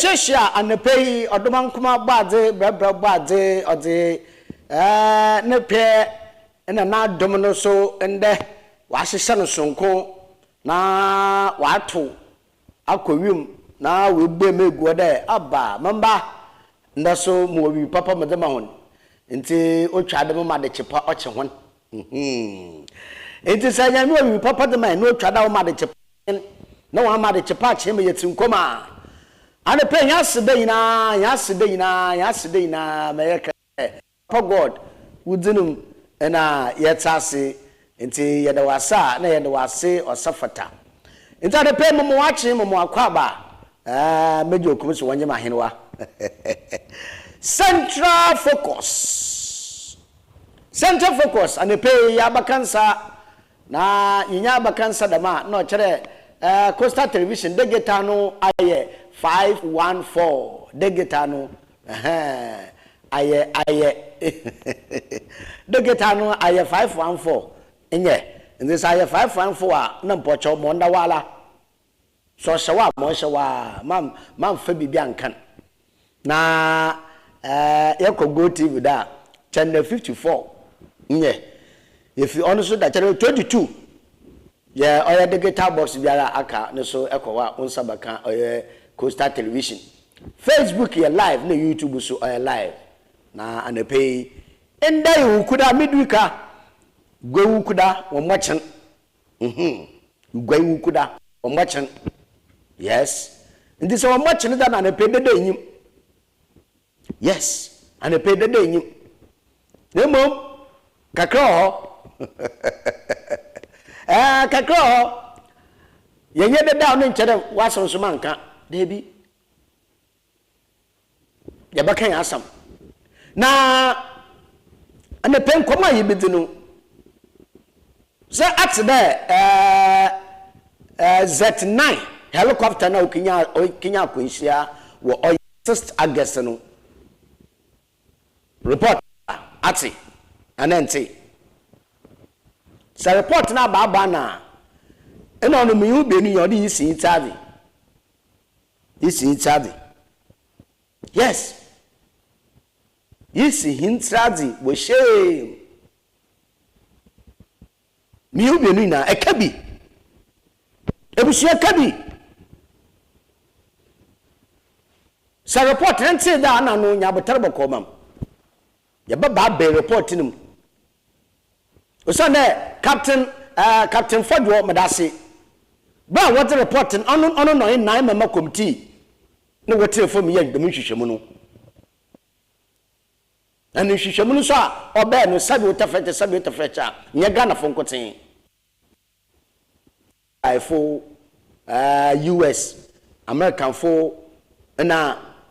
shesha anepe odoman kuma baadze brebra baadze ode ne pe na domino so ende wa hyehyɛ no sonko na wato akɔwim na we gbe megu de aba mamba ndaso mo wi papa medema hon nti otwa de ma de chepa oche hon nti sanya mi wi papa de ma no otwa da ma de chepa na wa ma de chepa che me yetim koma ane pe yasede yina me yeka papa god wudinum na yetase nti yede wasa na yede wase osafata nti ade pe mo wache mo akwa ba mejo kumso wanye mahenwa Central focus ane pe ya bakansa na yinya bakansa dama no chere Coastal Television degeta no aye 514 degeta no aye degeta no aye 514 enye this aye 514 a na mpocho mo ndawala so shawa mo shawa mam fa bibia nkan na yako go TV da channel 54 nye if you honestly that channel 22 yeah oya digital box biara aka ne so ekowa unsabaka oya Coastal Television Facebook ya live na YouTube so oya live na anepe enda ukuda midwika gwe ukuda womwachen gwe ukuda womwachen yes ndi so womwachen da na anepe dede nyim yes anepe dede nyim nemo kakro kakro yenye de da no nkyere wasonsoma nka debi ya bakan asam na ane pen koma yibidinu so at there Z9 helicopter na okinya kunhia wo 6 August no report ati anenti sa report na baba na eno no mi ube ni yodi isi itabi yes isi hintrazi wo shame mi ube ni na ekabi ebusu ekabi sa report nti da na no nya botar bokomam ya baba be report nim Osane Captain Fodwo Madasi. Ba what the reporting on no in 9 member committee. No what for me the Mushishamuno. And you Shishamuno saw or bear no subject fetcher. Nyagana Foncotin. I for US, American for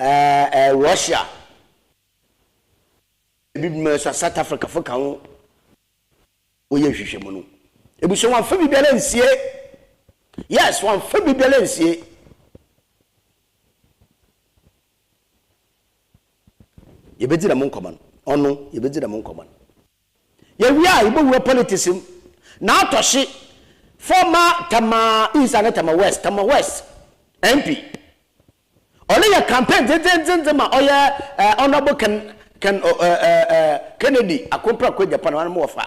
Russia. South Africa for Kaun. Oye hwehwemu ebuso wan fa bibele nsie yes wan fa bibele nsie yebedira mon command onu yebedira mon command ye wia ibo politics na atohye former tama east and tama west MP ole ya campaign zenzenze ma oye honorable Kennedy akompra ko Japan wan mo fa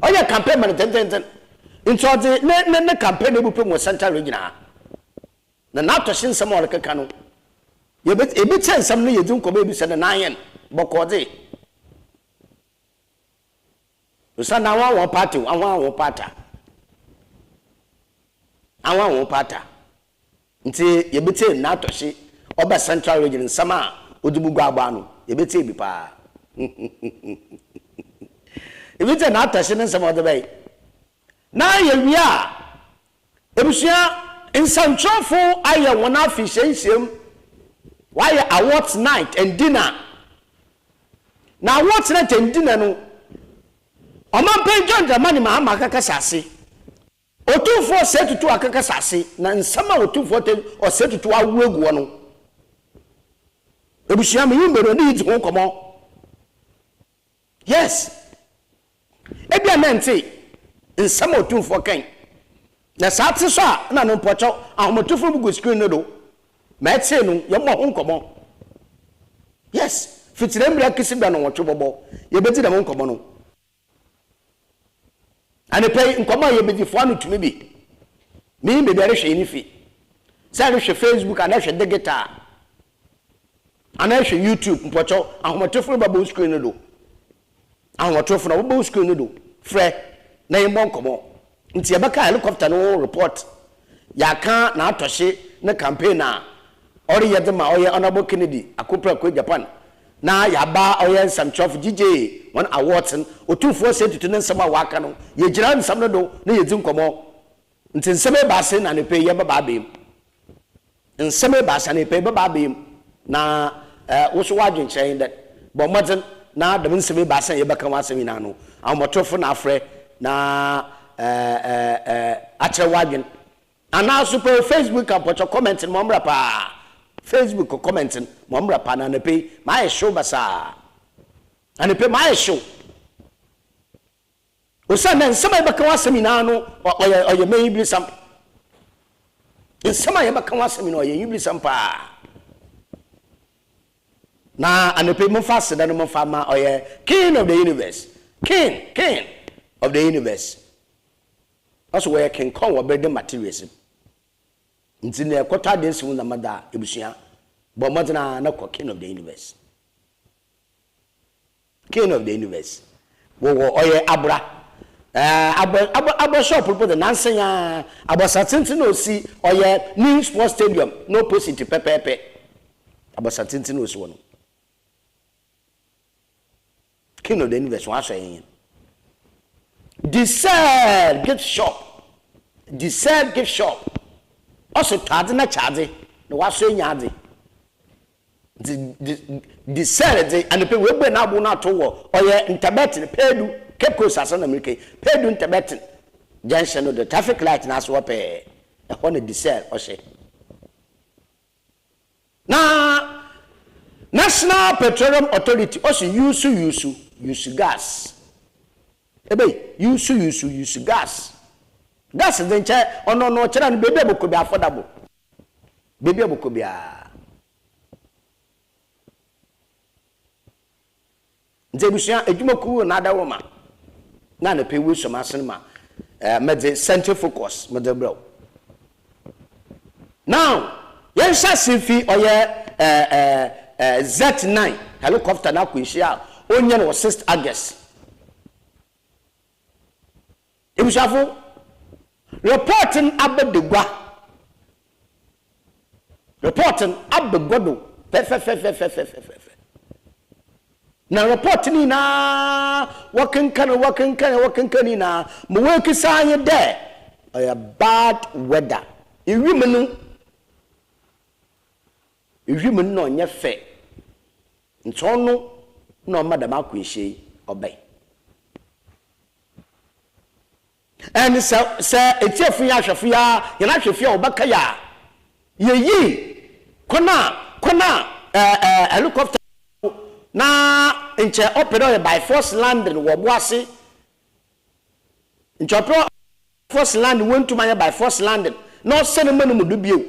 oya campaign man ten into the ne campaign ebu pe mo central region na to shin some or keka no ye be chen some no yedin ko be bi se na yen bokode usa na one party nti ye be chen na to shi oba central region sama odubugu agba no ye be chen bi pa if it's an attention in some other way. Now we are. In some trouble, I have one officiation. Why awards night and dinner? Now what's night and dinner? No. Oman pay John the money, Mahama Kakasasi. Or 2-4 set to a Kakasasi, and somehow 2-4 or set to our work one. Ebusham, you needs one come on. Yes. Ebia nante nsamo tumfo kan na saate so a na no pocho ahomotofo bugu screen no do mete no ye mo ho nkomo yes fitire mbra kisi bra no wotwe bobo ye beti da mo nkomo no ane pay nkomo ye beti fo anu tumi bi mi be bia rehwe ni fi say rehwe Facebook and rehwe digital and rehwe YouTube mpocho ahomotofo babo screen no do ahomotofo na babo screen no do frɛ na ye mo nkomo nti ye baka helicopter no report ya kan na atɔhye na campaign na ori ye ma oye honorable Kennedy akopra ko Japan na ya ba oye samchof DJ one awards otufo se tutu ne nsɛm a waka no ye gira nsɛm no do na ye dzi nkomo nti nsɛm ba se na ne pe ye ba ba bem nsɛm ba se na pe ba ba bem na wo so wadwen kyɛn that bo modern na dem nsɛm ba se ye baka wasɛm ina no amotofo na afrɛ na akyɛ wadwen ana super Facebook apocho comment mo mra pa Facebook comment mo mra pa na pe ma show basa ana pe ma show o sa na nsema baka wasemi na no oye me ibli sam nsema ye baka wasemi na oye ibli sam pa na ana pe mo fast da no mo fa ma oye king of the universe king of the universe also where king come what building materials nti na ekota de nsimu na mada ebusua bo modena na king of the universe king of the universe wo oye abra abo shop put the nansenya abo satinti no si oye new sports stadium no opposite pepepe abo satinti no si wono king of the universe wa so yen Desert gift shop also tade na charge na waso nyaade the sell the and pe we gbe na abo na to wo oye interbetin pedu cape coast aso na america pedu interbetin junction no the traffic light na so pe e ho na the sell o she na National Petroleum Authority also use gas ebe use gas den che ono no chera no baby aboko bi affordable baby aboko bi a nze busia edwuma ku na da woma na na pe wi so ma sen ma medze center focus medze bro now yen sha sifi oye Z9 helicopter na ku hia onye no 6 August ebushafo reporting abedegwa do fe na reporting na wakenkan na mo weki sanye de a bad weather iwimenu no nye fe ntono no madam akwehye obey and say etiefu ya hwefu ya na hwefu ya obaka ya yeyi kona helicopter na nche operate by force landing wo boase nche operate force landing went to by force landing no sene manu mu dubio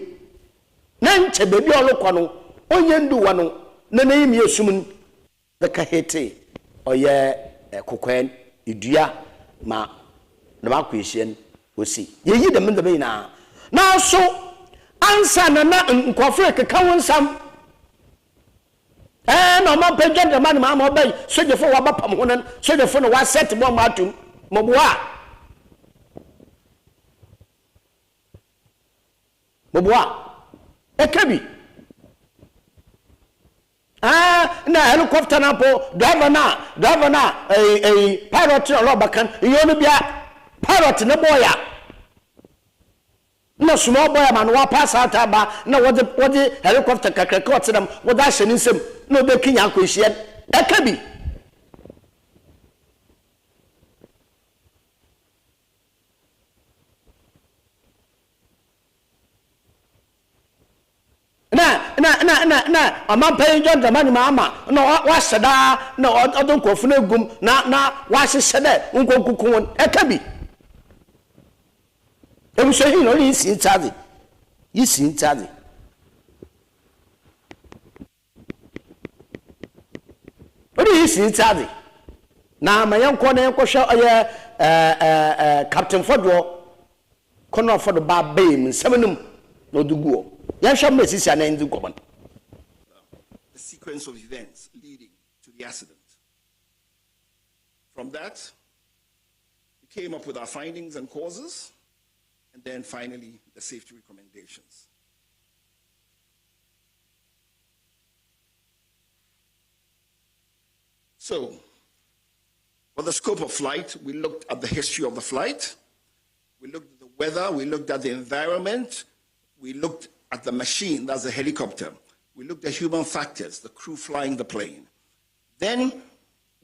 na nche bebi olokọ no onye ndu wa no na nayim yesumun the kahete oye kokwen idua ma na ba kwehien osi yeyi de mendebe na so ansa na nkofre keka wonsam no ma pejja de man ma obey sojefo wa bapam honan sojefo no wa set bo ma atum moboa ekebi na helicopter na po driver na pilot no bakan yonu bia pilot na boya na small boy man wa pass out aba na wode helicopter kakaka otedam wode ahye nsem na obe kinya akohie ekebi na ama pay John the man mama no wa seda na odon kofu na gum na wa hye de nkonkukun ekabi ebuso hi no yi sin charge What do you see Tadi? Now my young corner Captain Fodro Connor for the bar beam sevenum no do go. Yasha Messis and end the sequence of events leading to the accident. From that, we came up with our findings and causes, and then finally the safety recommendations. So, for the scope of flight, we looked at the history of the flight, we looked at the weather, we looked at the environment, we looked at the machine, that's the helicopter, we looked at human factors, the crew flying the plane. Then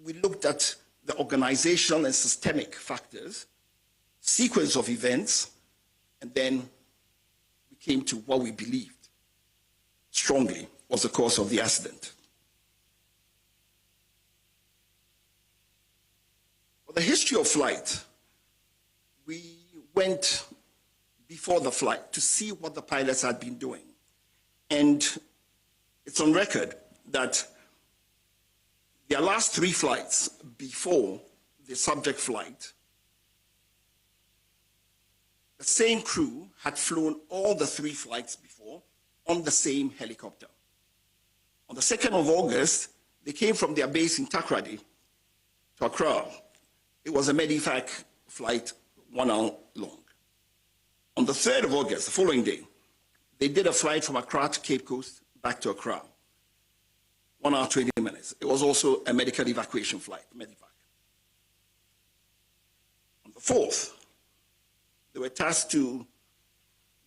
we looked at the organizational and systemic factors, sequence of events, and then we came to what we believed strongly was the cause of the accident. For the history of flight, we went before the flight to see what the pilots had been doing. And it's on record that their last 3 flights before the subject flight, the same crew had flown all the 3 flights before on the same helicopter. On the 2nd of August, they came from their base in Takoradi to Accra. It was a Medivac flight, 1 hour long. On the 3rd of August, the following day, they did a flight from Accra to Cape Coast, back to Accra. 1 hour, 20 minutes. It was also a medical evacuation flight, Medivac. On the 4th, they were tasked to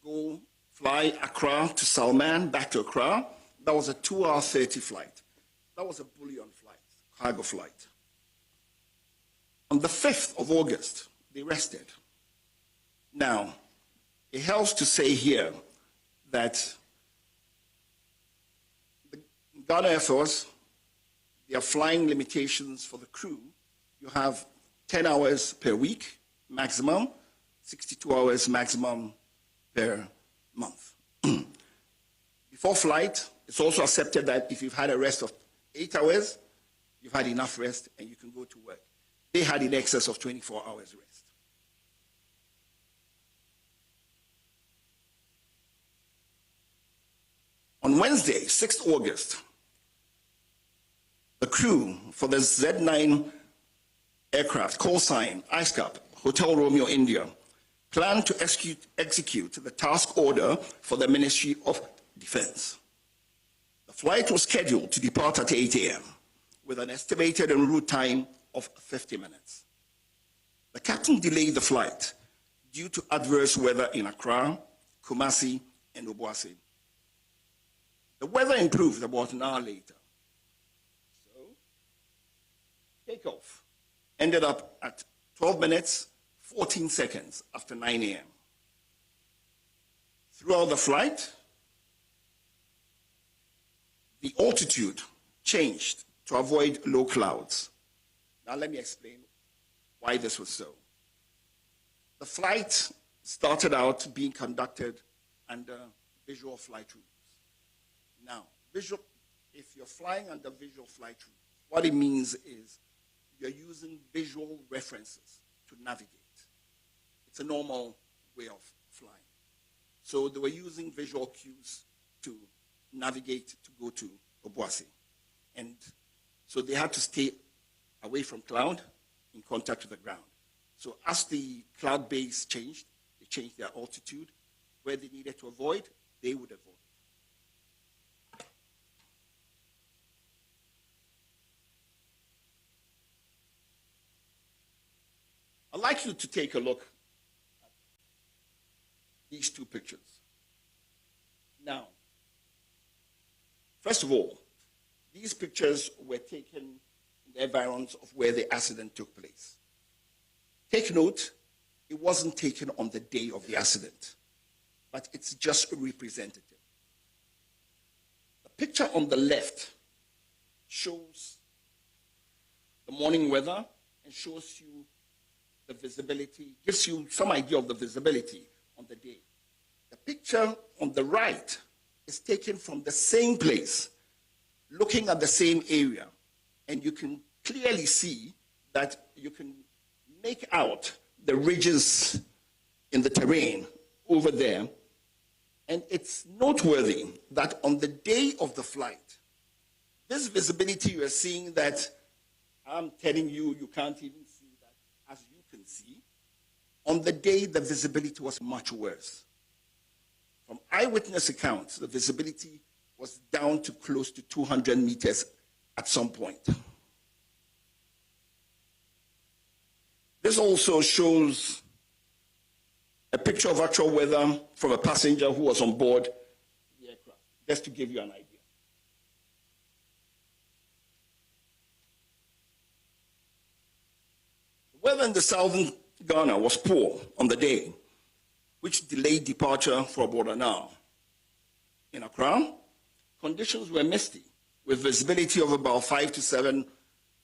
go fly Accra to Salman, back to Accra. That was a 2 hour 30 flight. That was a bullion flight, cargo flight. On the 5th of August, they rested. Now, it helps to say here that the Ghana Air Force, their flying limitations for the crew, you have 10 hours per week maximum, 62 hours maximum per month. Before flight, it's also accepted that if you've had a rest of 8 hours, you've had enough rest and you can go to work. They had in excess of 24 hours rest. On Wednesday, 6th August, the crew for the Z9 aircraft, call sign, ISCAP, Hotel Romeo, India, planned to execute the task order for the Ministry of Defense. The flight was scheduled to depart at 8 a.m. with an estimated en route time of 50 minutes. The captain delayed the flight due to adverse weather in Accra, Kumasi, and Obuasi. The weather improved about an hour later. So, takeoff ended up at 12 minutes, 14 seconds after 9 a.m. Throughout the flight, the altitude changed to avoid low clouds. Now let me explain why this was so. The flight started out being conducted under visual flight rules. Now, if you're flying under visual flight rules, what it means is you're using visual references to navigate. It's a normal way of flying. So they were using visual cues to navigate to go to Obuasi. And so they had to stay away from cloud in contact with the ground. So as the cloud base changed, they changed their altitude. Where they needed to avoid, they would avoid. I'd like you to take a look at these 2 pictures. Now, first of all, these pictures were taken in the environs of where the accident took place. Take note, it wasn't taken on the day of the accident, but it's just representative. The picture on the left shows the morning weather and shows you the visibility, gives you some idea of the visibility on the day. The picture on the right is taken from the same place, looking at the same area, and you can clearly see that you can make out the ridges in the terrain over there. And it's noteworthy that on the day of the flight, this visibility you are seeing that I'm telling you, you can't even see that as you can see. On the day, the visibility was much worse. From eyewitness accounts, the visibility was down to close to 200 meters at some point. This also shows a picture of actual weather from a passenger who was on board the aircraft, just to give you an idea. The weather in the southern Ghana was poor on the day, which delayed departure for about an hour. In Accra, conditions were misty, with visibility of about 5 to 7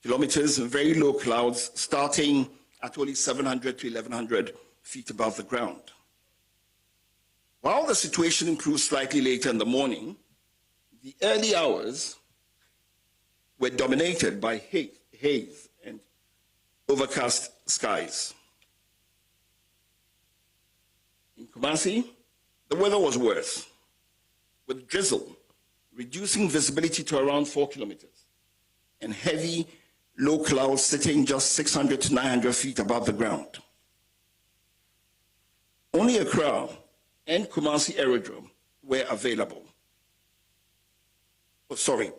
kilometers and very low clouds starting at only 700 to 1,100 feet above the ground. While the situation improved slightly later in the morning, the early hours were dominated by haze and overcast skies. In Kumasi, the weather was worse, with drizzle reducing visibility to around 4 kilometers and heavy low clouds sitting just 600 to 900 feet above the ground. Only Accra and Kumasi Aerodrome were available.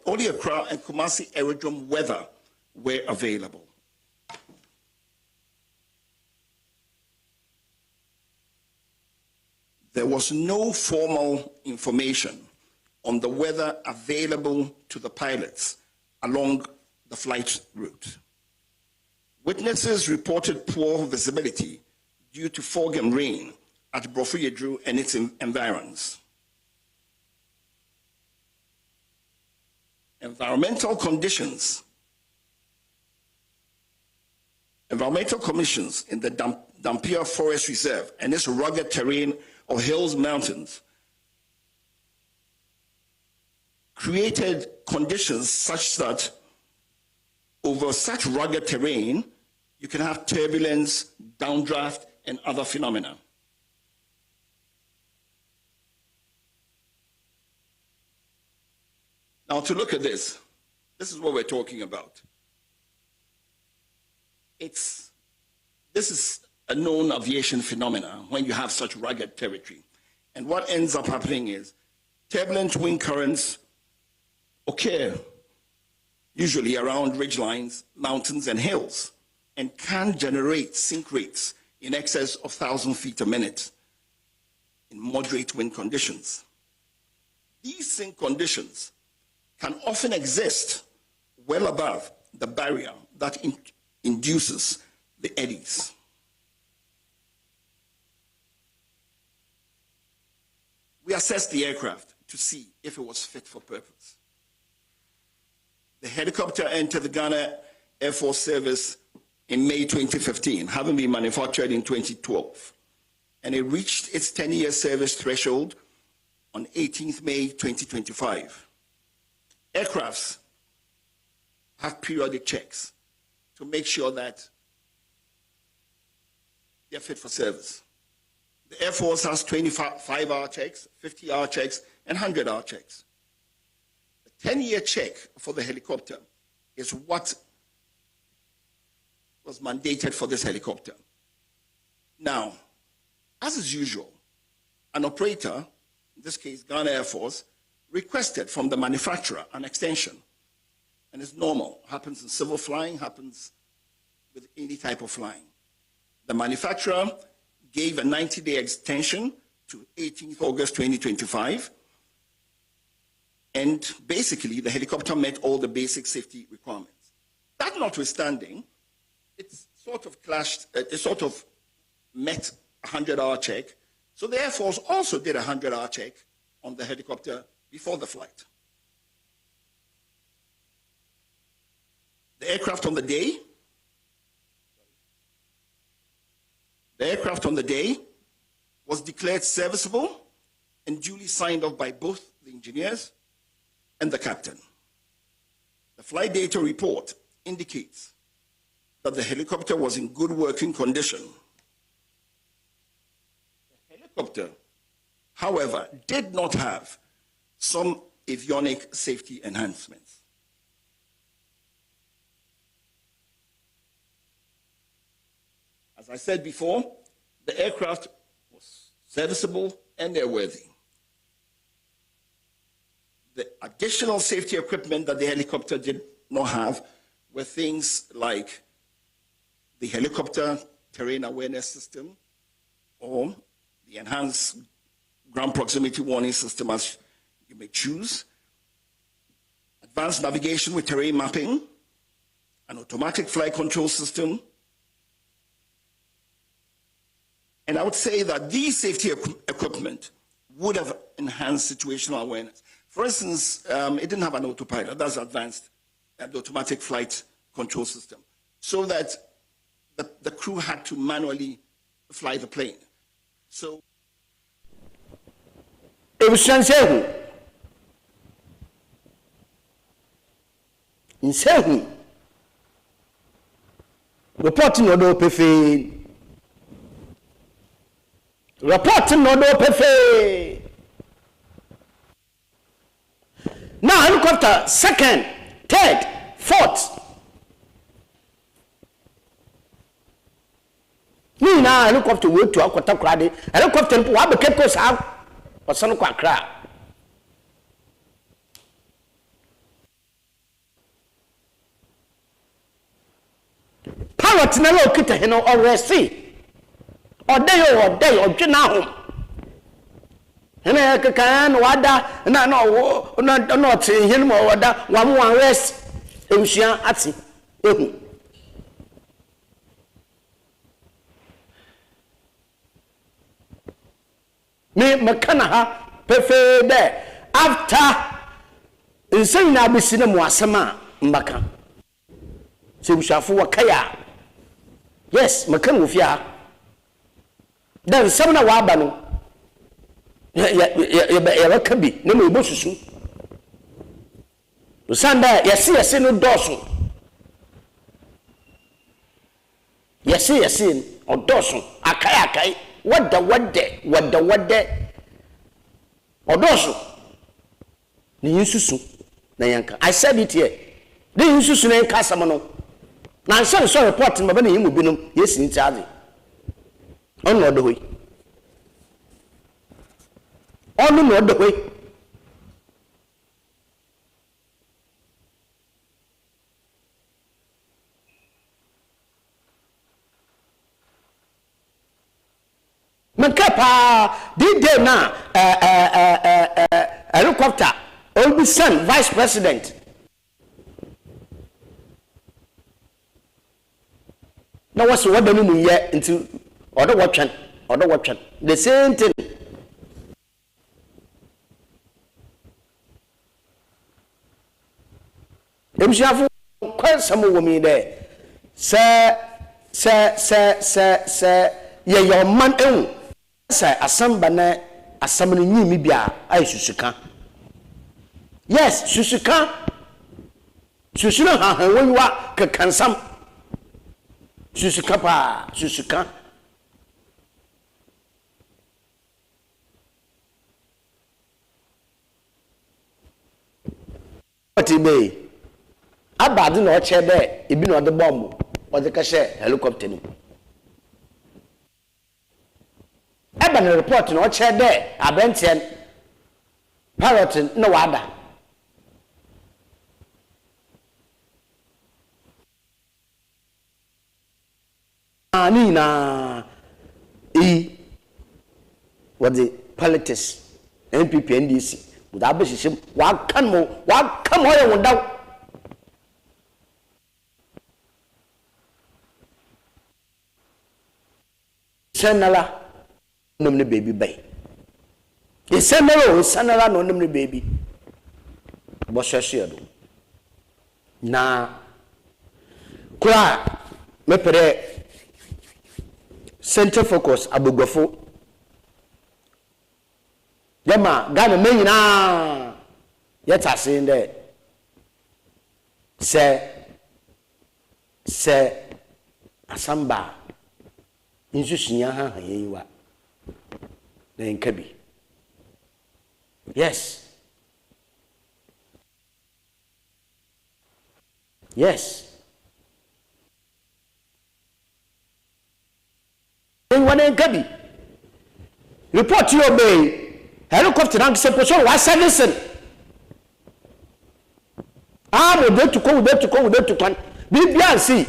Only Accra and Kumasi Aerodrome weather were available. There was no formal information on the weather available to the pilots along the flight route. Witnesses reported poor visibility due to fog and rain at Brofuyedru and its environs. Environmental conditions in the Dampier Forest Reserve and its rugged terrain of hills, mountains, created conditions such that over such rugged terrain, you can have turbulence, downdraft, and other phenomena. Now to look at this is what we're talking about. This is a known aviation phenomena when you have such rugged territory. And what ends up happening is turbulent wind currents occur usually around ridgelines, mountains, and hills, and can generate sink rates in excess of 1,000 feet a minute in moderate wind conditions. These sink conditions can often exist well above the barrier that induces the eddies. We assessed the aircraft to see if it was fit for purpose. The helicopter entered the Ghana Air Force Service in May 2015, having been manufactured in 2012. And it reached its 10-year service threshold on 18th May 2025. Aircrafts have periodic checks to make sure that they're fit for service. The Air Force has 25-hour checks, 50-hour checks, and 100-hour checks. The 10-year check for the helicopter is what was mandated for this helicopter. Now, as is usual, an operator, in this case Ghana Air Force, requested from the manufacturer an extension. And it's normal, happens in civil flying, happens with any type of flying. The manufacturer gave a 90-day extension to 18th August 2025. And basically, the helicopter met all the basic safety requirements. That notwithstanding, it sort of met a 100-hour check. So the Air Force also did a 100-hour check on the helicopter before the flight. The aircraft on the day was declared serviceable and duly signed off by both the engineers and the captain. The The flight data report indicates that the helicopter was in good working condition. The helicopter, however, did not have some avionic safety enhancements. As I said before, the aircraft was serviceable and airworthy. The additional safety equipment that the helicopter did not have were things like the helicopter terrain awareness system or the enhanced ground proximity warning system, as you may choose, advanced navigation with terrain mapping, an automatic flight control system. And I would say that these safety equipment would have enhanced situational awareness. For instance, it didn't have an autopilot. That's advanced, the automatic flight control system, so that the crew had to manually fly the plane. So it was Sansehu. In Sehu, reporting Odo Pefe. Reporting Odo Pefe. Now, helicopter, second, third, fourth. Now, helicopter will to Aquata Crady. Helicopter will have a campus out or some crack. Pilot never look at him or see. Or day or Janahum. And I can wada, and I know not him or that one rest. Ocean at sea. Me Makanaha, prefer there. After in saying I be seen a Mwasama, Maka. So we shall for Kaya. Yes, Makanufia. Then some of Wabano. Can be no more bushes. The Sunday, yes, no dorsal. Yes, or dorsal. Akayakai. What the day? Or dorsal. The Yususu, Nayanka. I said it here. The Yususu and Casamano. Now I saw reporting my money will be yes in charge. On the way. On the way. Makapa did they now helicopter old son vice president. Now what's what the meaning here into other watching the same thing. If you have quite some woman there, sir, your man say asambana asamani nyimi bia ay susuka. Yes, susuka ha wenwa ka kansam susuka pa susuka. Otibe abadi na oche de ebi na ode bomb o de ka share helicopter ni. Even the report no chair there, Abentian Parrot no wada. Nina what the politics NPP NDC with opposition what come on without Senala nomne baby bay. The Senala no nomne baby. Boshashiado. Na Kura mepere center focus abugofo. Yama Ghana men na yet are saying that se asamba insu sunya ha yeyiwa na nkabi yes when nkabi report you obey helicopter na se poso wa listen we dey to come bibia see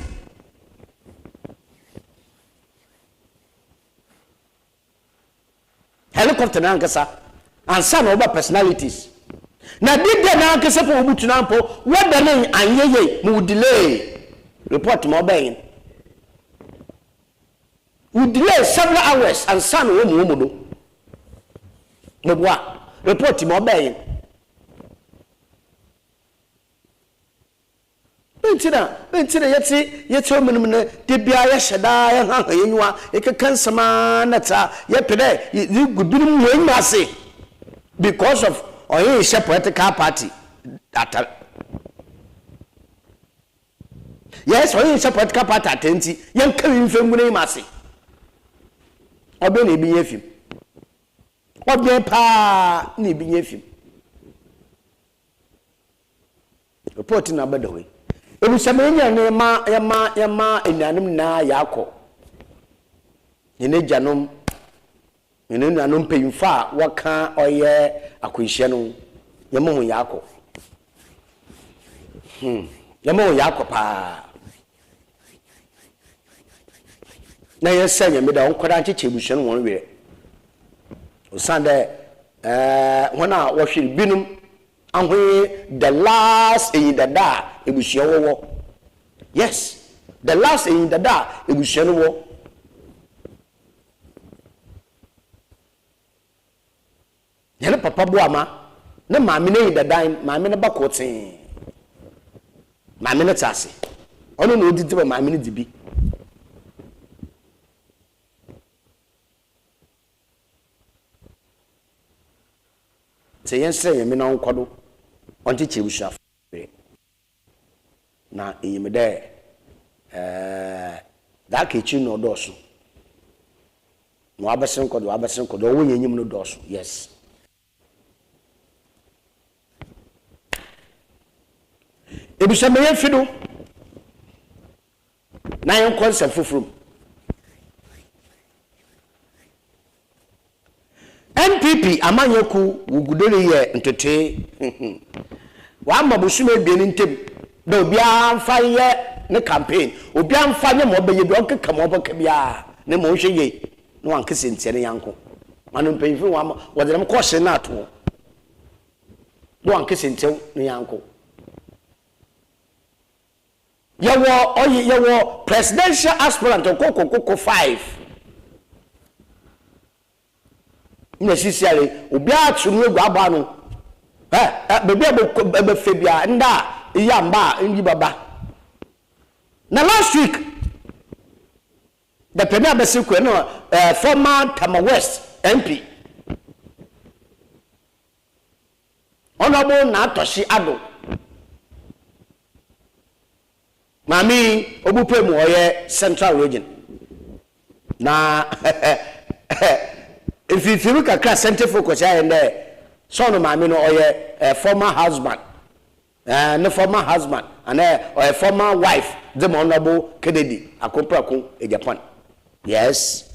helicopter na nkasa ansa na oba personalities na bibia na nkasa po obutu na mpo weda ne anyeye mu delay report mo obey we delay several hours ansa na wo mu do no boa report mo obey Bentina yeti omenum ne de bia ya hyeda ya ha yenwa ekekansama nata ye pede you gudunum wenwase because of oyin she political party at yes oyin she political party atenti ye nkawi mfengu ne mase obe na ebi yefim obe pa na ebi yefim report na badawe ebu samenya ne ma enanum na yakọ ene janom ene nanom peyimfa waka oye akunhye no yemo yakọ yemo yakọ pa na yesanya me da onkoda ncheche ebuhye no won were osande wona wo hwere binum ahwe the last in the da ebusia wo yes the last in the da ebusia no wo yana papa bo ama na maame ne the dan maame ne bakoten maame ne tase ono no odidi ba maame ne dibi se yense yemi na nkodo onti chebusha na yimede da kechi no doso no abesen kodo wo yenyim no doso yes ebusha me yefido na yen concept fufuru MPP amanyeku wugudere ye ntete wa mabusume bieni ntem da obi amfa ye ne campaign obi amfa nye mo beye bi okeka mo boka bia ne mo hwe ye no ankese ntiene yanko manu mpemfi wa wo de dem ko hye na ato no ankese ntew ne yanko yewo presidential aspirant kokoko 5 necessary obi atunu egu aba no bebi be febia nda yamba nji baba na last week the premier besikwe no former Tama West MP honorable na atoshi ado mami obupemu oye central region na if you look at center focus here there son mami no oye former husband no former husband and or former wife the honorable Kennedy Akoprakun in Japan yes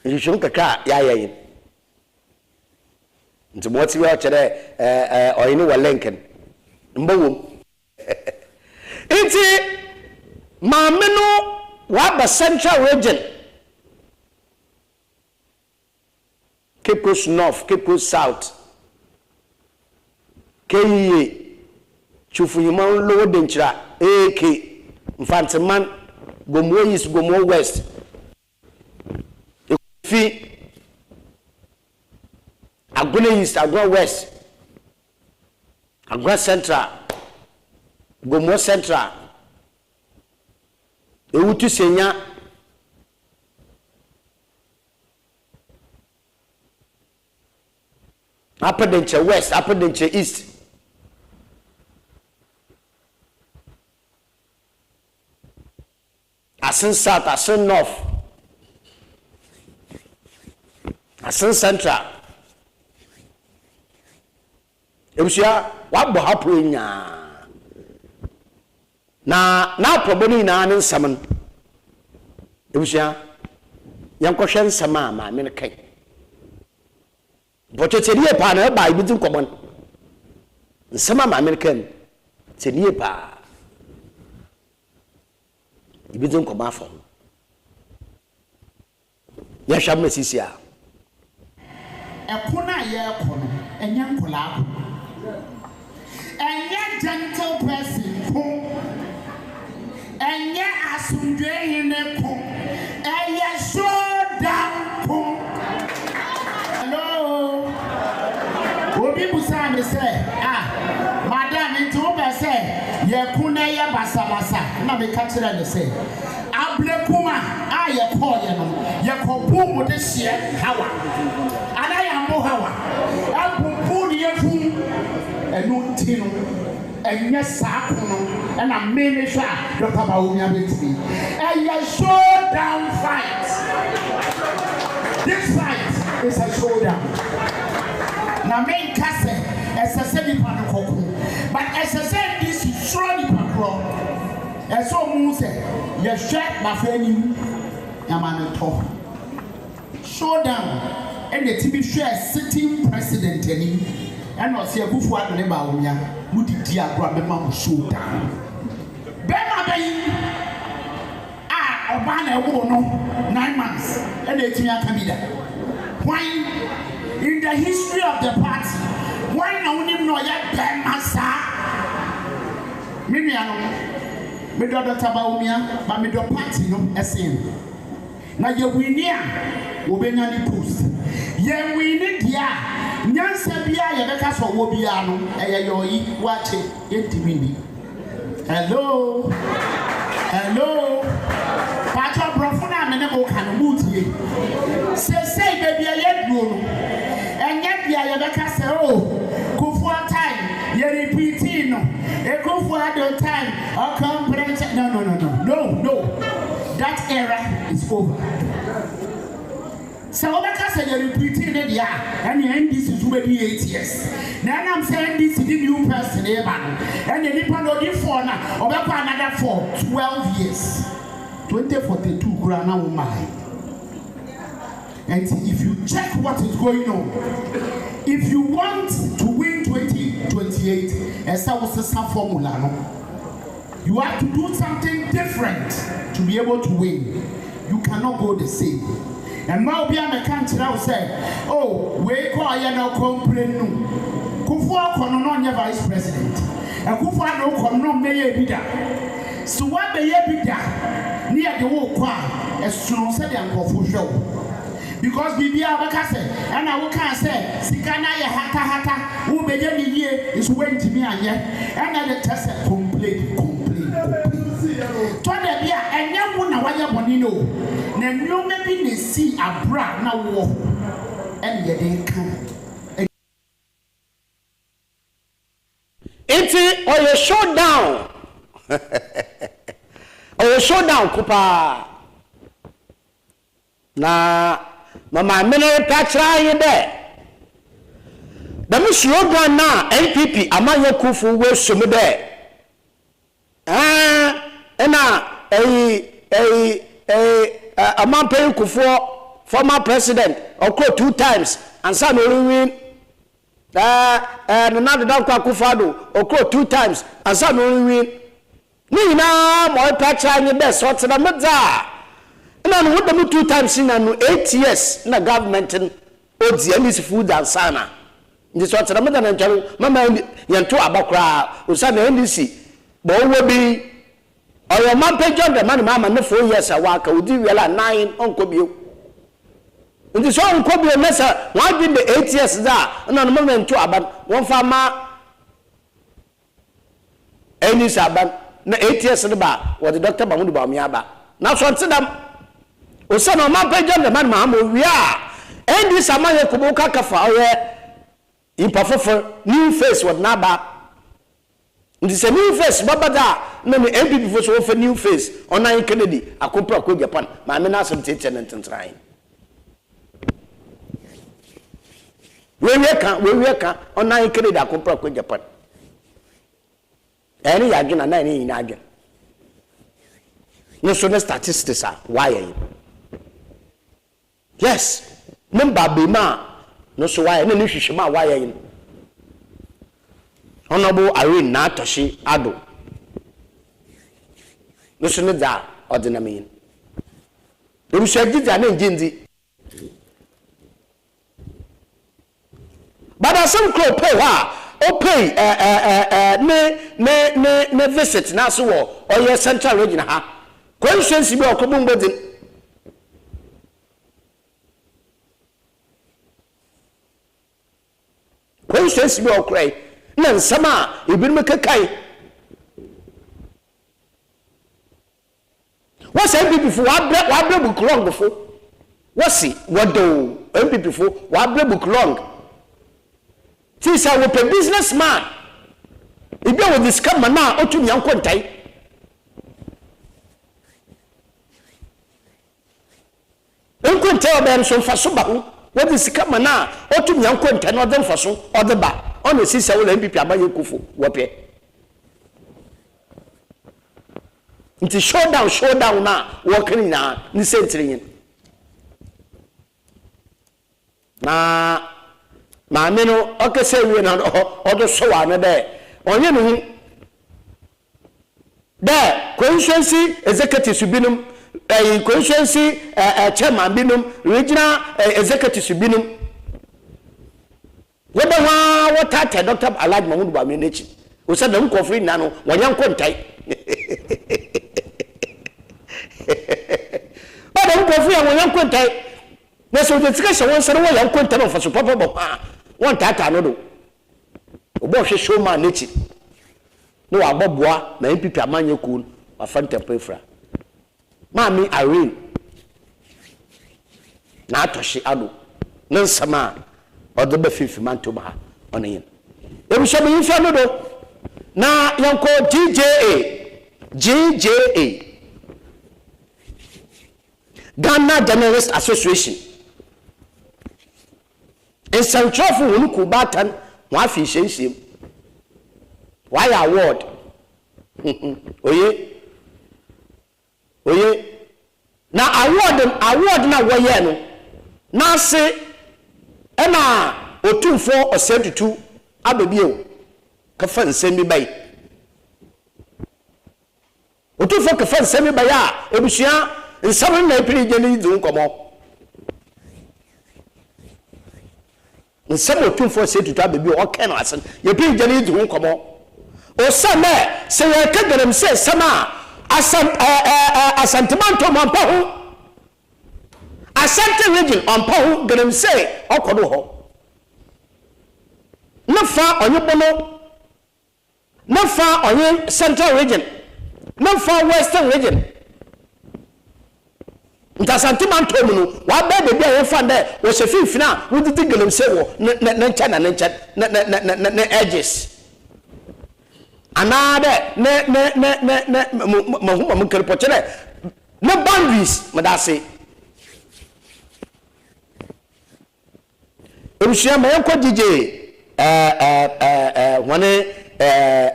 you should look at ya nti moti we chere oyini wa Lincoln mbowom nti mami no wa ba central region Cape Coast North, Cape Coast South. Keye Chufuyiman Low Denchira, AK Infantiman, Gomo East, Gomo West. KOFI Aguna East, Aguna West. Aguna Central. Gomo Central. Ewutu Senya Upper Denche West, Upper Denche East. asen south asen north asen central ebusia wabɔ hapro nya na proboni na ne nsam no ebusia yankɔhwɛ nsam a ma me ne kai bɔtɔtɛrie pa na ba ibi din kɔmɔn nsam a ma me ne kai tɛnie pa ibi din kɔmɔ afɔ ya hwam na sisi a ɛkona yɛ kɔno ɛnyɛ nkola ɛnyɛ gentle person ko ɛnyɛ asundwe hene ko ɛyɛ showdown ko. Hello obi busa me sɛ madam nti wo bɛ sɛ yɛkuna yɛ basabasa na meka kyerɛ ne sɛ ablekuma yɛkɔɔyɛ no yɛkɔbu mu de hyeɛ hawa ana yɛambo hawa abumbu ne yɛfu ɛno nti no ɛnyɛ saa ko no ɛna mmemme hwɛ a dɔkta Bawumia bɛtumi ɛyɛ showdown fight. This fight is a showdown. Na menka sɛ ɛsɛ sɛ nipa no kɔko but ɛsɛ sɛ de suro nipa korɔ ɛsɛ ɔmu sɛ yɛhwɛ bafa anim yama no tɔ showdown ɛna ti bi hwɛ sitting president anim ɛna ɔsɛ Akufo Addo ne Bawumia mudidi agorɔ bɛma mo showdown bɛma bɛyi ɔbaa na ɛwo no 9 months ɛna etimi aka bi da why in the history of the party why na wonim no yɛ bɛma saa me nuanom me dɔ Dr. Bawumia ba me dɔ party no ɛsen na yɛwini a wɔbɛnya ne post yɛwini deɛ a nyansa bia yɛbɛka sɛ ɔwɔ bia no ɛyɛ yɛɔyi wakye yɛntimi ni. Hello Pacho Brofuna mene mo kan mutie say baby ayeduro no enye bia yɛbɛka sɛ Kufuor time you repeating no Kufuor Addo time no that era is over. So what I say you repeating it and the NDC is already 8 years. Now I'm saying this is the new person and the Nippon only for now or another for 12 years. 2042 grana woman. And if you check what is going on, if you want to win 2028, as I was a formula, no, you have to do something different to be able to win. You cannot go the same. And now be a country now say, we call you no complain no. Kufuor kono vice president. And Kufuor Addo kono mayor bida. So what the year bida near the wall kwa as soon as they are show. Because Bibia Bakase and I can say Sikana ya hata who be the year is went to me and I just complain. Told them, and young one, why you want to know? Then you maybe they see a bra now walk and yet they come. It's your showdown. Your showdown, Kupa. Na mama mene patra ye there. The Monsieur na NPP amanya kufu we sume there. A man paying Kufuor, former president, or 2 times, and some only win. And another Dr. Akufo Addo, or 2 times, and some only win. Nina, my patch, I need best, what's the matter? And I would them 2 times in 8 years in the government and Odzianis food and sana. This what's the matter, and Mamma Yanto Abakra, Usana NDC, but will be. Or your man pay John the money, Mamma, no 4 years a work, would you realize 9 Uncle Bill? In this one, Uncle Bill, Messer, why did the 8 years there? And on a moment to about 1 farmer. Any Saban, no 8 years in the bar, was the doctor Bawumia. Now, so to them, O son of man pay John the man, Mamma, we are. And this Amaya Kuboka Kafa, in Paffer, new face with Naba. This is a new face, Babada, no MPP for new face, on 9 Kennedy, a compra ko Japan, my menasum tenant and trying. We work on 9 Kennedy, a compra ko Japan. Any again and any again. No sooner statistics are why. Yes, number bima, no so why, no shima why. Honorable Irene Natoshi Ado. No sooner that ordinary. You said this and Jinzi. But as some crow pay or pay ne visit Nasuo or your central region ha. Questions you are coming with it. Questions you are crying. Nan sama ibin meka kai what's MPP for wa bre book long before what's what do MPP for wa bre book long since I will be businessman if you will discover na otu nyan kontai enkontai oben so fa so ba ho what discover na otu nyan kontai no dem fa so odeba on the sister will MPP abaye kufu wope nti showdown na working na ni sentry na maame no okese wi na odo so wa na de onye no de constituency executive subinum constituency chairman binum regional executive binum weba wa wata Dr. Alhaji Mahmoud Bami nechi o said dem KOFI na no wanyan kontai ba dem KOFI an wanyan kontai na so de tika se won sere wanyan kontai no faso papa bo won tata no do obo hwe showman nechi no wa boboa na MPP amanye ku wa fanta pefra mami Irene na atoshi ado nan sama odo be fifi man to ba on yin e bi so be yin fa no do na yanko GJA Ghana Journalist Association in Central wonu ku batan wa fi hyenhyem why award oye na award na woye no na se ena otumfo osetutu abebio ka fa nsemi bai otumfo ka fa nsemi bai a ebusua nsam na epiri geni du nkomo nsam otumfo osetutu abebio o ken asen ye piri geni du nkomo o same se ye kaderem se sama asantemanto mampahu Asante region on Pahu Grim say Okodo ho. No far on your bono, no far on your central region, no far western region. Asante man told me, what baby I found there was a few now with the Grim say, no edges. Another no boundaries, Madasi. Ebusia mayanko DJ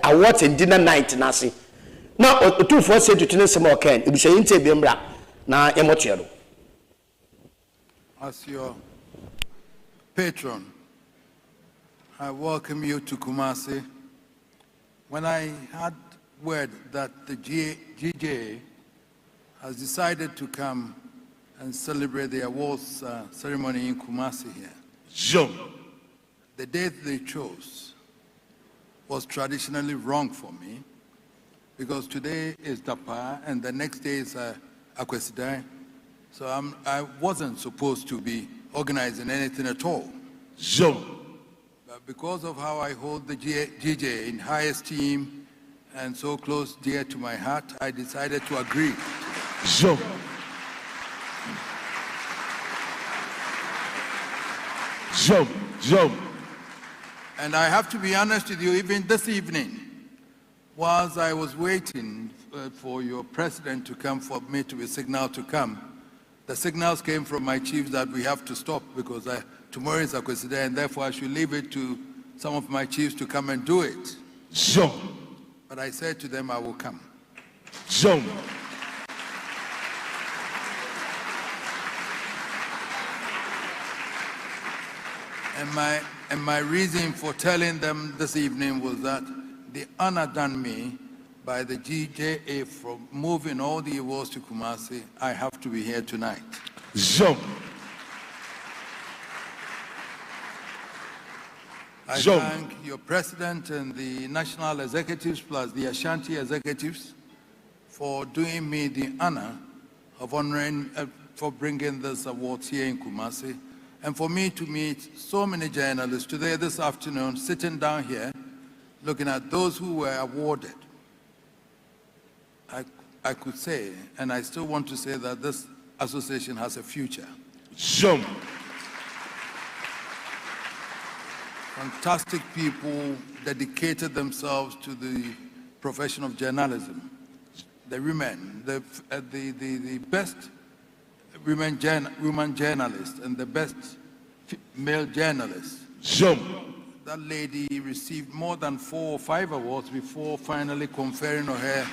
awards and dinner night nasi na otufo say to tenese mo kan ebusia yinte biembra na emotiero. As your patron, I welcome you to Kumasi. When I had word that the GJ has decided to come and celebrate the awards ceremony in Kumasi here, the date they chose was traditionally wrong for me because today is Dapa and the next day is Akwesidai. So I wasn't supposed to be organizing anything at all. But because of how I hold the GJ in high esteem and so close dear to my heart, I decided to agree. And I have to be honest with you, even this evening, whilst I was waiting for your president to come for me to be signaled to come, the signals came from my chiefs that we have to stop because tomorrow is Akwesi Day, and therefore I should leave it to some of my chiefs to come and do it. Zoom. But I said to them, I will come. Zoom. And my reason for telling them this evening was that the honor done me by the GJA for moving all the awards to Kumasi, I have to be here tonight. Zoom. I Zoom. thank your president and the national executives plus the Ashanti executives for doing me the honor of honoring, for bringing this award here in Kumasi, and for me to meet so many journalists today, this afternoon, sitting down here, looking at those who were awarded. I could say, and I still want to say, that this association has a future. Zoom. Fantastic people dedicated themselves to the profession of journalism. The women, the best women journalists and the best male journalists. Zoom. That lady received more than 4 or 5 awards before finally conferring on her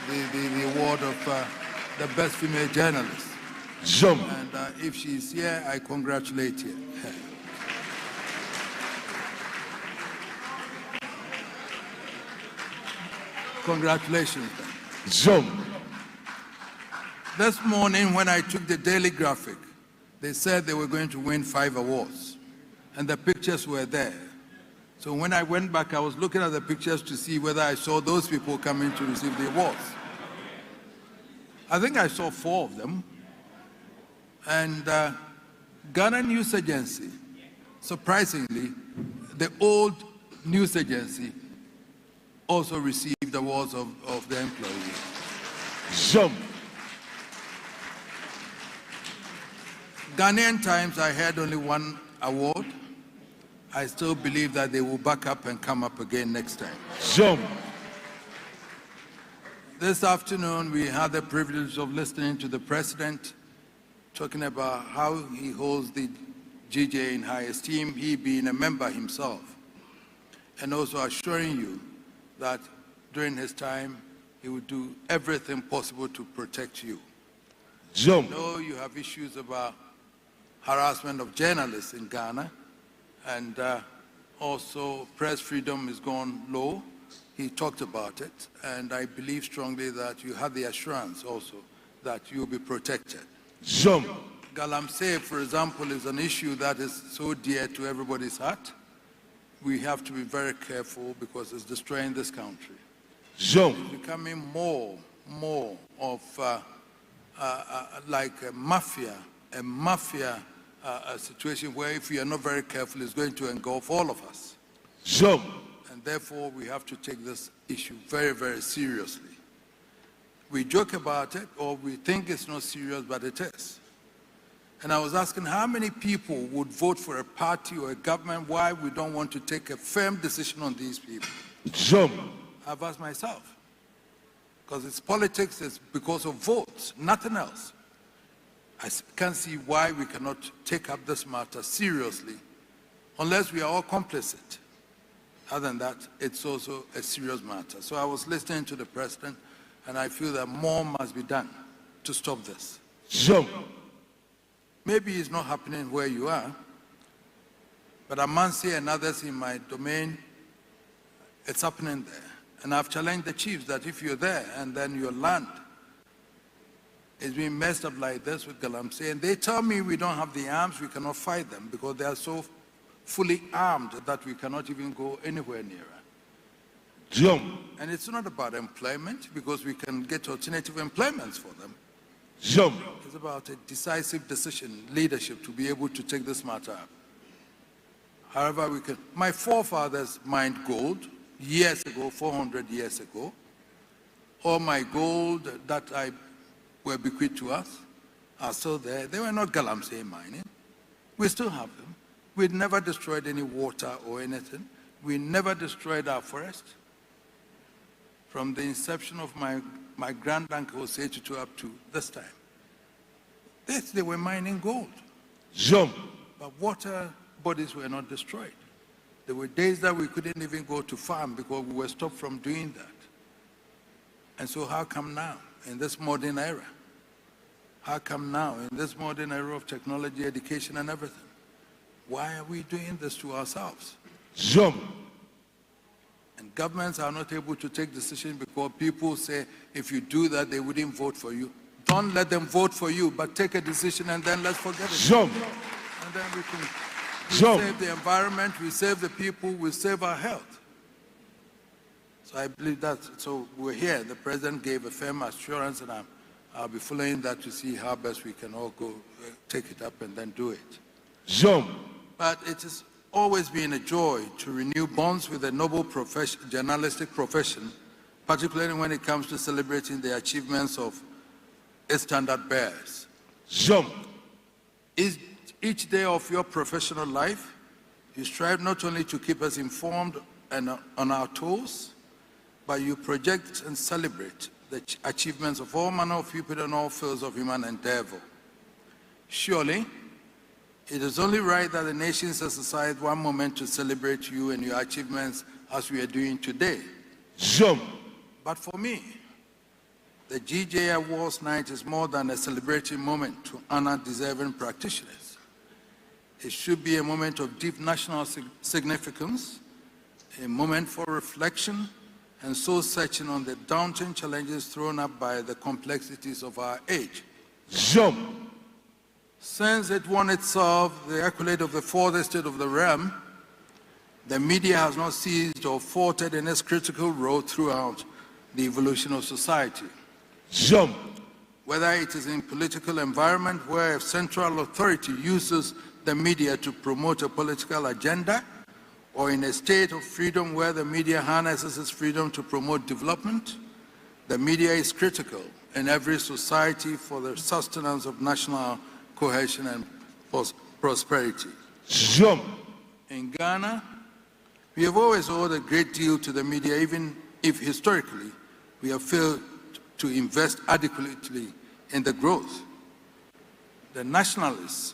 the award of the best female journalist. Zoom. And if she's here, I congratulate her. Congratulations. Zoom. This morning when I took the Daily Graphic, they said they were going to win 5 awards, and the pictures were there. So when I went back, I was looking at the pictures to see whether I saw those people coming to receive the awards. I think I saw 4 of them. And Ghana News Agency, surprisingly, the old news agency also received awards of the employees. Zoom. Ghanaian Times, I had only 1 award. I still believe that they will back up and come up again next time. Zoom. This afternoon, we had the privilege of listening to the president talking about how he holds the GJ in high esteem, he being a member himself, and also assuring you that during his time, he would do everything possible to protect you. Zoom. I know you have issues about harassment of journalists in Ghana, and also press freedom is gone low. He talked about it, and I believe strongly that you have the assurance also that you will be protected. Zoom. Galamsey, for example, is an issue that is so dear to everybody's heart. We have to be very careful because it's destroying this country. Zoom. It's becoming more of like a mafia situation where if we are not very careful, it's going to engulf all of us. Zoom. And therefore, we have to take this issue very, very seriously. We joke about it, or we think it's not serious, but it is. And I was asking how many people would vote for a party or a government why we don't want to take a firm decision on these people. Zoom. I've asked myself. Because it's politics, it's because of votes, nothing else. I can't see why we cannot take up this matter seriously unless we are all complicit. Other than that, it's also a serious matter. So I was listening to the president, and I feel that more must be done to stop this. Zoom. Maybe it's not happening where you are, but Amansi and others in my domain, it's happening there. And I've challenged the chiefs that if you're there and then your land is being messed up like this with Galamsey, and they tell me we don't have the arms, we cannot fight them because they are so fully armed that we cannot even go anywhere nearer. Zoom. And it's not about employment because we can get alternative employments for them. Zoom. It's about a decisive decision, leadership to be able to take this matter up. However, we can. My forefathers mined gold years ago, 400 years ago. All my gold that were bequeathed to us are still there. They were not Galamsey mining. We still have them. We never destroyed any water or anything. We never destroyed our forest. from the inception of my grand-uncle's 82 up to this time. They were mining gold. Jump. But water bodies were not destroyed. There were days that we couldn't even go to farm because we were stopped from doing that. And so how come now, in this modern era? How come now, in this modern era of technology, education, and everything? Why are we doing this to ourselves? Jump. And governments are not able to take decisions because people say, if you do that, they wouldn't vote for you. Don't let them vote for you, but take a decision and then let's forget it. Jump. And then we can Jump. save the environment, we save the people, we save our health. So I believe that, so we're here. The President gave a firm assurance, and I'll be following that to see how best we can all go take it up and then do it. Jump. But it has always been a joy to renew bonds with a noble journalistic profession, particularly when it comes to celebrating the achievements of its standard bearers. Jump. Each day of your professional life, you strive not only to keep us informed and on our toes, but you project and celebrate the achievements of all manner of people in all fields of human endeavor. Surely, it is only right that the nation sets aside one moment to celebrate you and your achievements as we are doing today. Jump. But for me, the GJ Awards night is more than a celebratory moment to honor deserving practitioners. It should be a moment of deep national significance, a moment for reflection and soul-searching on the daunting challenges thrown up by the complexities of our age. Jump. Since it won itself the accolade of the fourth estate of the realm, the media has not ceased or faltered in its critical role throughout the evolution of society. Jump. Whether it is in political environment where a central authority uses the media to promote a political agenda, or in a state of freedom where the media harnesses its freedom to promote development, the media is critical in every society for the sustenance of national cohesion and prosperity. Jump. In Ghana, we have always owed a great deal to the media, even if historically we have failed to invest adequately in the growth. The nationalists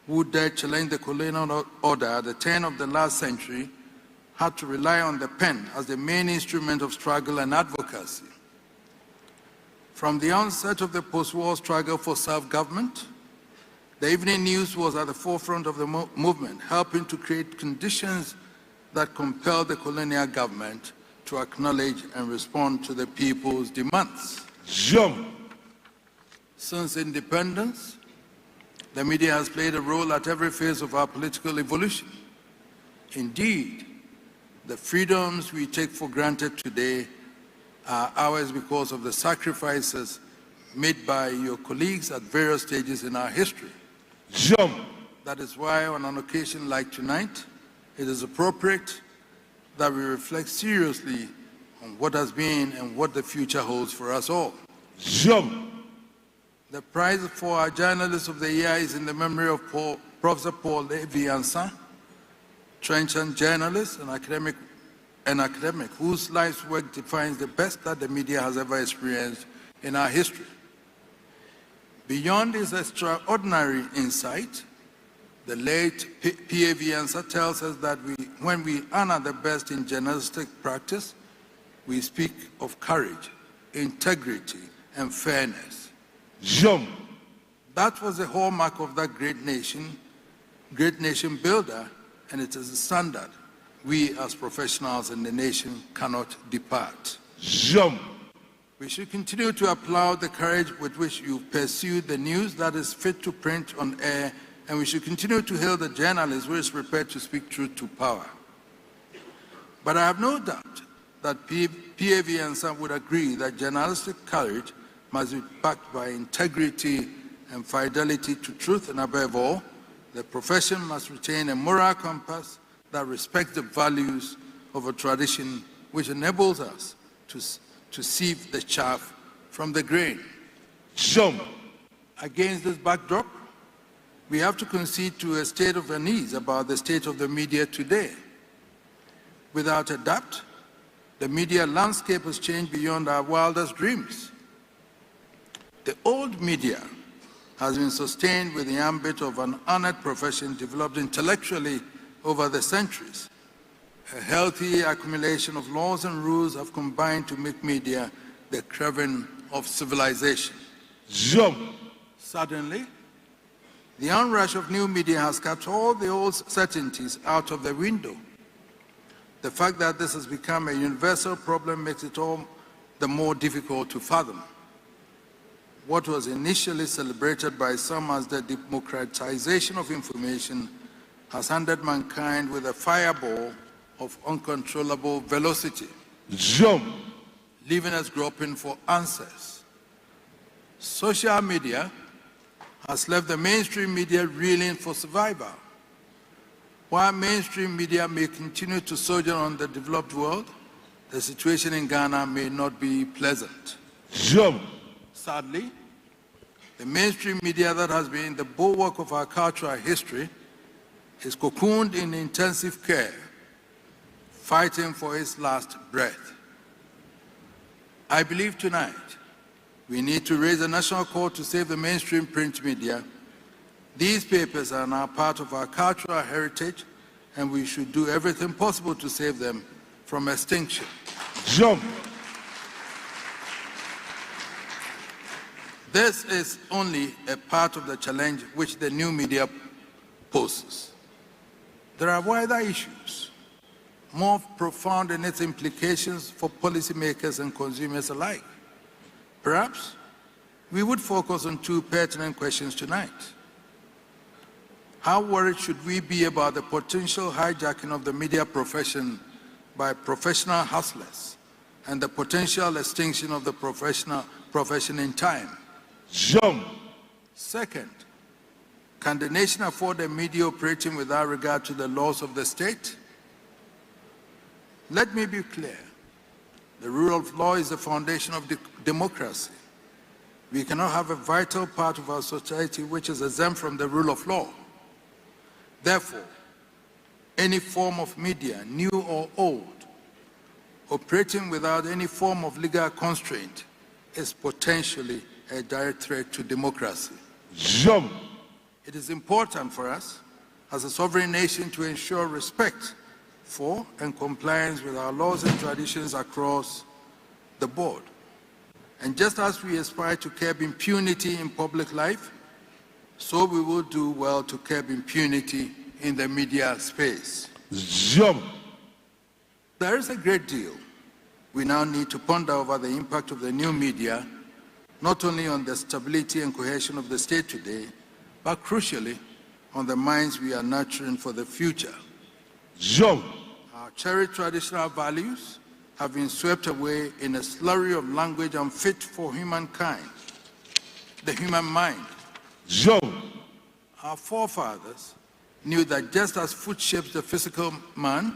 who dared challenge the colonial order at the turn of the last century had to rely on the pen as the main instrument of struggle and advocacy. From the onset of the post-war struggle for self-government, the evening news was at the forefront of the movement, helping to create conditions that compelled the colonial government to acknowledge and respond to the people's demands. Jump. Since independence, the media has played a role at every phase of our political evolution. Indeed, the freedoms we take for granted today are ours because of the sacrifices made by your colleagues at various stages in our history. Jump. That is why on an occasion like tonight, it is appropriate that we reflect seriously on what has been and what the future holds for us all. Jump. The prize for our Journalist of the Year is in the memory of Professor Paul Levi-Ansa, trenchant journalist and academic whose life's work defines the best that the media has ever experienced in our history. Beyond his extraordinary insight, the late P.A.V. Ansa tells us that when we honor the best in journalistic practice, we speak of courage, integrity, and fairness. Jump. That was the hallmark of that great nation builder, and it is a standard we as professionals in the nation cannot depart. Jump. We should continue to applaud the courage with which you pursue the news that is fit to print on air, and we should continue to hail the journalist who is prepared to speak truth to power. But I have no doubt that P.A.V. and some would agree that journalistic courage must be backed by integrity and fidelity to truth, and above all, the profession must retain a moral compass that respects the values of a tradition which enables us to sieve the chaff from the grain. Jump. Against this backdrop, we have to concede to a state of unease about the state of the media today. Without a doubt, The media landscape has changed beyond our wildest dreams. The old media has been sustained with the ambit of an honored profession developed intellectually over the centuries. A healthy accumulation of laws and rules have combined to make media the craven of civilization. Suddenly, the onrush of new media has kept all the old certainties out of the window. The fact that this has become a universal problem makes it all the more difficult to fathom. What was initially celebrated by some as the democratization of information has handed mankind with a fireball of uncontrollable velocity, leaving us groping for answers. Social media has left the mainstream media reeling for survival. While mainstream media may continue to sojourn on the developed world, the situation in Ghana may not be pleasant. Sadly, the mainstream media that has been the bulwark of our cultural history is cocooned in intensive care, fighting for its last breath. I believe tonight we need to raise a national call to save the mainstream print media. These papers are now part of our cultural heritage, and we should do everything possible to save them from extinction. This is only a part of the challenge which the new media poses. There are wider issues, more profound in its implications for policymakers and consumers alike. Perhaps we would focus on two pertinent questions tonight. How worried should we be about the potential hijacking of the media profession by professional hustlers and the potential extinction of the profession in time? Second, can the nation afford a media operating without regard to the laws of the state? Let me be clear. The rule of law is the foundation of democracy. We cannot have a vital part of our society which is exempt from the rule of law. Therefore, any form of media, new or old, operating without any form of legal constraint is potentially a direct threat to democracy. It is important for us as a sovereign nation to ensure respect for and compliance with our laws and traditions across the board. And just as we aspire to curb impunity in public life, so we will do well to curb impunity in the media space. There is a great deal we now need to ponder over the impact of the new media, not only on the stability and cohesion of the state today, but crucially on the minds we are nurturing for the future. Our cherished traditional values have been swept away in a slurry of language unfit for humankind, the human mind. Our forefathers knew that just as food shapes the physical man,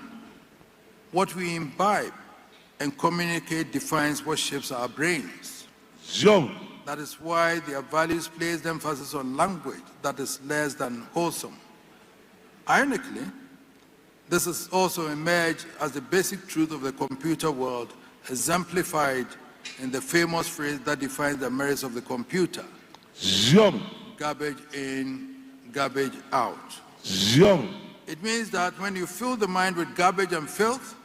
what we imbibe and communicate defines what shapes our brains. That is why their values placed emphasis on language that is less than wholesome. Ironically, this has also emerged as the basic truth of the computer world, exemplified in the famous phrase that defines the merits of the computer. Garbage in, garbage out. It means that when you fill the mind with garbage and filth,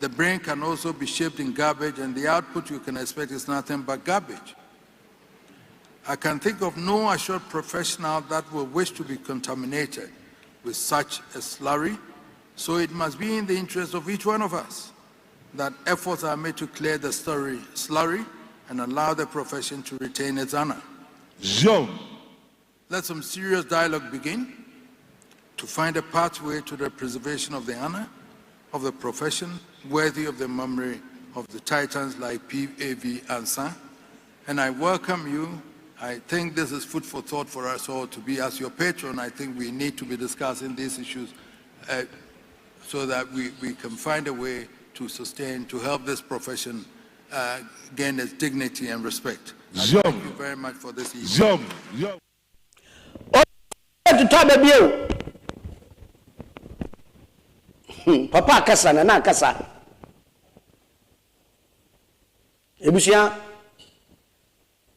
the brain can also be shaped in garbage, and the output you can expect is nothing but garbage. I can think of no assured professional that will wish to be contaminated with such a slurry, so it must be in the interest of each one of us that efforts are made to clear the slurry and allow the profession to retain its honor. Let some serious dialogue begin to find a pathway to the preservation of the honor of the profession, worthy of the memory of the titans like P.A.V. Ansa. And I welcome you. I think this is food for thought for us all to be. As your patron, I think we need to be discussing these issues so that we can find a way to sustain, to help this profession gain its dignity and respect. Thank you very much for this evening. Papa kasa na kasa ebusia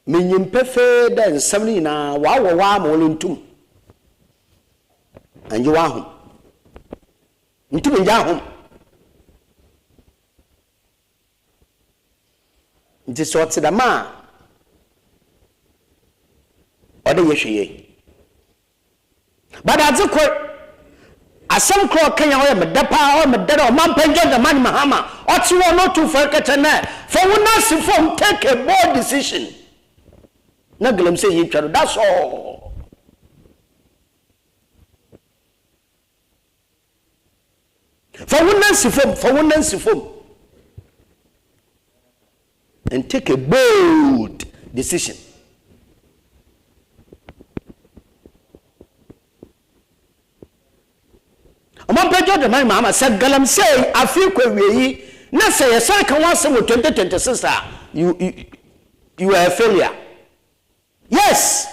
menyim pefe da nsam ni na wa ma oluntum anje wa hom ntum nja hom nti so tse da ma ode yehweye bada dziko asem kro kanya ho medapa o medara o man penjo da man mahama o tse wo no to for katana for wona si form take a bold decision na glam say he twaro that's all for wona si form and take a bold decision. Among Pedro the man mama said galam say I feel we na say a second one 2026 you are a failure. Yes.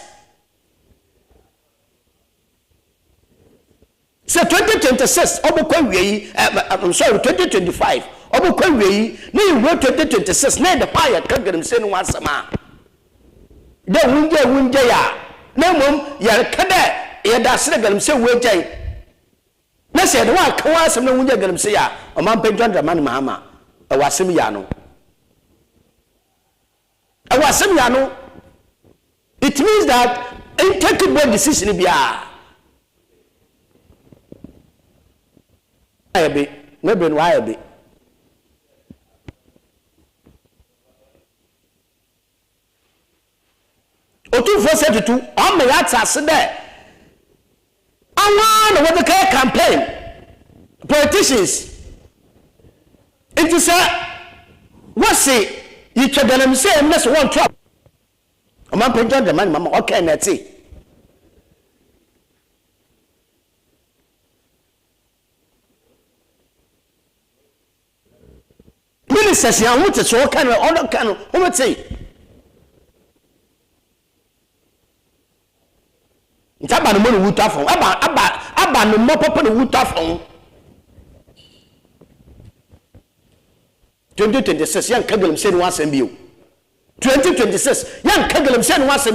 So 2026 I'm sorry 2025 obukwa we na you 2026 na the fire ka galam say no wasama da wunje ya na mom ya kada ya da sire galam say we jai na said wa ka wasam na wunje galam say ya o man pe John Dramani Mahama e wasam ya no it means that in take a bold decision bia maybe why be otu for said to on me atase there awan what the campaign politicians it is what say you chadam say mess one trap o man pe John Dramani Mahama okay na ti ministers ya wuce so kan all kan o mate ntaba no mo wuta fon aba no mo popo no wuta fon 2026 yan kagalem se no asem bio 2026 yan kagalem se no asem